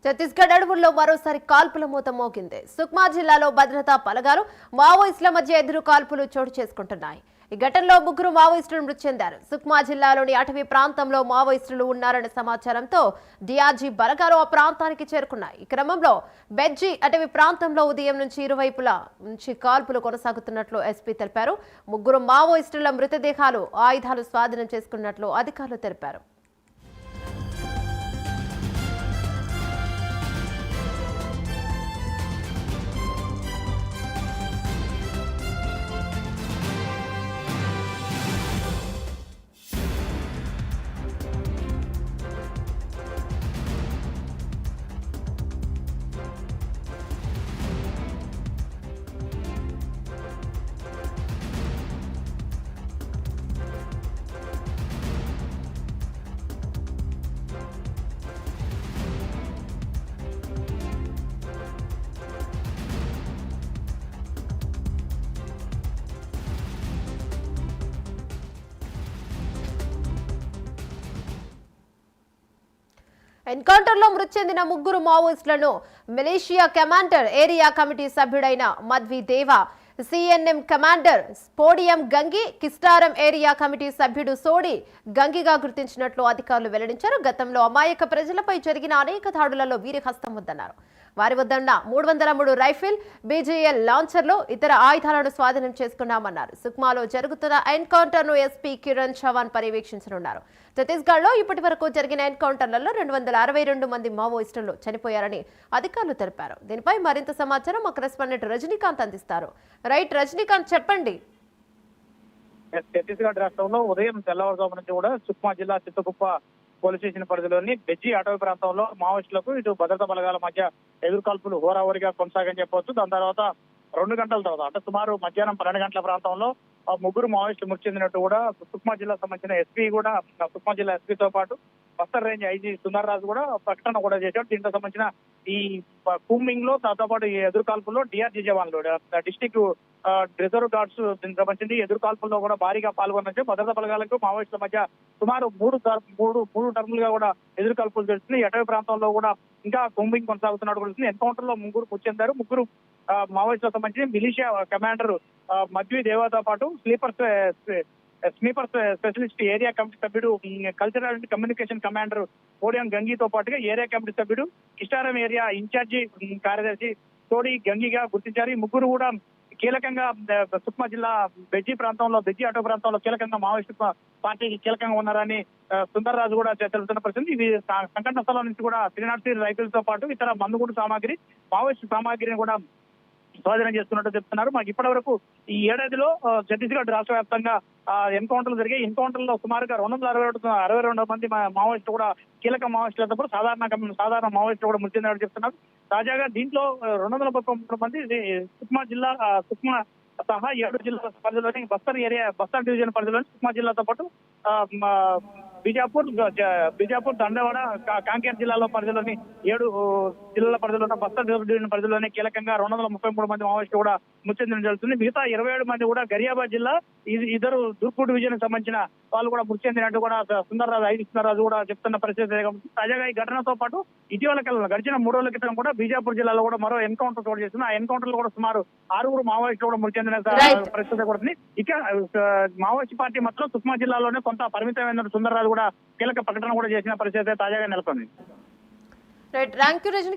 ఛత్తీస్గఢ్ అడవుల్లో మరోసారి కాల్పుల మూత మోగింది. సుక్మా జిల్లాలో భద్రతా బలగాలు మావోయిస్టుల మధ్య ఎదురు కాల్పులు చోటు చేసుకుంటున్నాయి. ఈ ఘటనలో 3 మావోయిస్టులు మృతి చెందారు. సుక్మా జిల్లాలోని అటవీ ప్రాంతంలో మావోయిస్టులు ఉన్నారన్న సమాచారంతో డిఆర్జీ బలగాలు ఆ ప్రాంతానికి చేరుకున్నాయి. ఈ క్రమంలో బెజ్జీ అటవీ ప్రాంతంలో ఉదయం నుంచి ఇరువైపుల నుంచి కాల్పులు కొనసాగుతున్నట్లు ఎస్పీ తెలిపారు. 3 మావోయిస్టుల మృతదేహాలు ఆయుధాలు స్వాధీనం చేసుకున్నట్లు అధికారులు తెలిపారు. ఎన్కౌంటర్లో మృతి చెందిన 3 మావోయిస్టులను మిలిషియా కమాండర్ ఏరియా కమిటీ సభ్యుడైన మధ్వి దేవా, సిఎన్ఎం కమాండర్ స్పోడియం గంగి, కిస్టారం ఏరియా కమిటీ సభ్యుడు సోడి గంగిగా గుర్తించినట్లు అధికారులు వెల్లడించారు. గతంలో అమాయక ప్రజలపై జరిగిన అనేక దాడులలో వీరి హస్తం ఉందన్నారు. వారి వద్ద ఉన్న 303 రైఫిల్, బీజీఎల్ లాంచర్లు, ఇతర ఆయుధాలను స్వాధీనం చేసుకున్నామన్నారు. సుక్మాలో జరుగుతున్న ఎన్కౌంటర్ను ఎస్పీ కిరణ్ చవాన్ పర్యవేక్షించనున్నారు. ఛత్తీస్గఢ్లో ఇప్పటి వరకు జరిగిన ఎన్కౌంటర్లలో 262 మంది మావోయిస్టులు చనిపోయారని అధికారులు తెలిపారు. దీనిపై మరింత సమాచారం మా కరెస్పాండెంట్ రజనీకాంత్ అందిస్తారు. రైట్ రజనీకాంత్, చెప్పండి. ఛత్తీస్గఢ్ రాష్ట్రంలో ఉదయం తెల్లవారుజాము నుంచి కూడా సుక్మా జిల్లా చిత్తకుప్ప పోలీస్ స్టేషన్ పరిధిలోని బెజ్జీ అటవీ ప్రాంతంలో మావోయిస్టులకు ఇటు భద్రతా బలగాల మధ్య ఎదురుకాల్పులు హోరాహోరీగా కొనసాగని చెప్పవచ్చు. దాని తర్వాత 2 గంటల తర్వాత అంటే సుమారు మధ్యాహ్నం 12 గంటల ప్రాంతంలో 3 మావోయిస్టులు మృతి చెందినట్టు కూడా సుక్మా జిల్లా సంబంధించిన ఎస్పీ కూడా, సుక్మా జిల్లా ఎస్పీతో పాటు బస్తర్ రేంజ్ ఐజీ సుందర్ రాజు కూడా ప్రకటన కూడా చేశాడు. దీంతో సంబంధించిన ఈ కూంబింగ్ లో దాంతో పాటు ఈ ఎదురుకాల్పుల్లో డిఆర్జీ జవాన్లు, డిస్టిక్ రిజర్వ్ గార్డ్స్ దీనికి సంబంధించి ఎదురుకాల్పుల్లో కూడా భారీగా పాల్గొన్నట్టు భద్రతా బలగాలకు మావోయిస్టుల మధ్య సుమారు మూడు టర్ములుగా కూడా ఎదురుకాల్పులు జరుగుతుంది. అటవీ ప్రాంతంలో కూడా ఇంకా కూంబింగ్ కొనసాగుతున్నట్టు కూడా ఎన్కౌంటర్ లో 3 మృతి చెందారు. 3 మావోయిస్టులకు సంబంధించి మిలిషియా కమాండర్ మధ్వి దేవాతో పాటు స్లీపర్ స్పెషలిస్ట్ ఏరియా కమిటీ సభ్యుడు, cultural and communication commander Podiyam గంగితో పాటుగా ఏరియా కమిటీ సభ్యుడు, కిస్టారం ఏరియా ఇన్ఛార్జి కార్యదర్శి తోడి గంగిగా గుర్తించారు. ఈ 3 కూడా కీలకంగా సుక్మా జిల్లా బెజ్జీ అటవీ ప్రాంతంలో కీలకంగా మావోయిస్టు పార్టీకి కీలకంగా ఉన్నారని సుందర్ రాజు కూడా తెలుస్తున్న పరిస్థితి. ఇవి సంఘటన స్థలం నుంచి కూడా 303 రైఫిల్స్ తో పాటు ఇతర మందుగుండు సామాగ్రి, మావోయిస్టు సామాగ్రిని కూడా స్వాధీనం చేస్తున్నట్టు చెప్తున్నారు. మాకు ఇప్పటి వరకు ఈ ఏడాదిలో ఛత్తీస్గఢ్ రాష్ట్ర వ్యాప్తంగా ఎన్కౌంటర్లు జరిగాయి. ఎన్కౌంటర్ లో సుమారుగా 262 మంది మావోయిస్టులు కూడా కీలక మావోయిస్టులతో పాటు సాధారణ మావోయిస్టులు కూడా మృతి చెందినట్టు చెప్తున్నారు. తాజాగా దీంట్లో 233 మంది సుక్మా సహా 7 జిల్లాల పరిధిలోని బస్తర్ డివిజన్ పరిధిలోని సుక్మా జిల్లాతో పాటు బీజాపూర్, దండవాడ, కాంకేర్ జిల్లాలో పరిధిలోని 7 జిల్లాల పరిధిలో ఉన్న బస్తర్ డివిజన్ పరిధిలోని కీలకంగా 233 మంది మావోయిస్టులు కూడా మృతి చెందడం జరుగుతుంది. మిగతా 27 మంది కూడా గరియాబాద్ జిల్లా, ఇద్దరు దుర్గూడ్ డివిజన్ సంబంధించిన వాళ్ళు కూడా మృతి చెందినట్టు కూడా సుందర్రాజు కూడా చెప్తున్న పరిస్థితి. తాజాగా ఈ ఘటనతో పాటు ఇటీవల గడిచిన 3 రోజుల క్రితం కూడా బీజాపూర్ జిల్లాలో కూడా మరో ఎన్కౌంటర్ చోటు చేస్తుంది. ఆ ఎన్కౌంటర్ లో కూడా సుమారు 6 మావోయిస్టులు కూడా మృతి చెందిన పరిస్థితి కూడా ఉంది. ఇక మావోయిస్ట్ పార్టీ మాత్రం సుక్మా జిల్లాలోనే కొంత పరిమితమైన సుందర్రాజు కూడా కీలక ప్రకటన కూడా చేసిన పరిస్థితి తాజాగా నెలకొంది. Right, thank you Rajinikanth.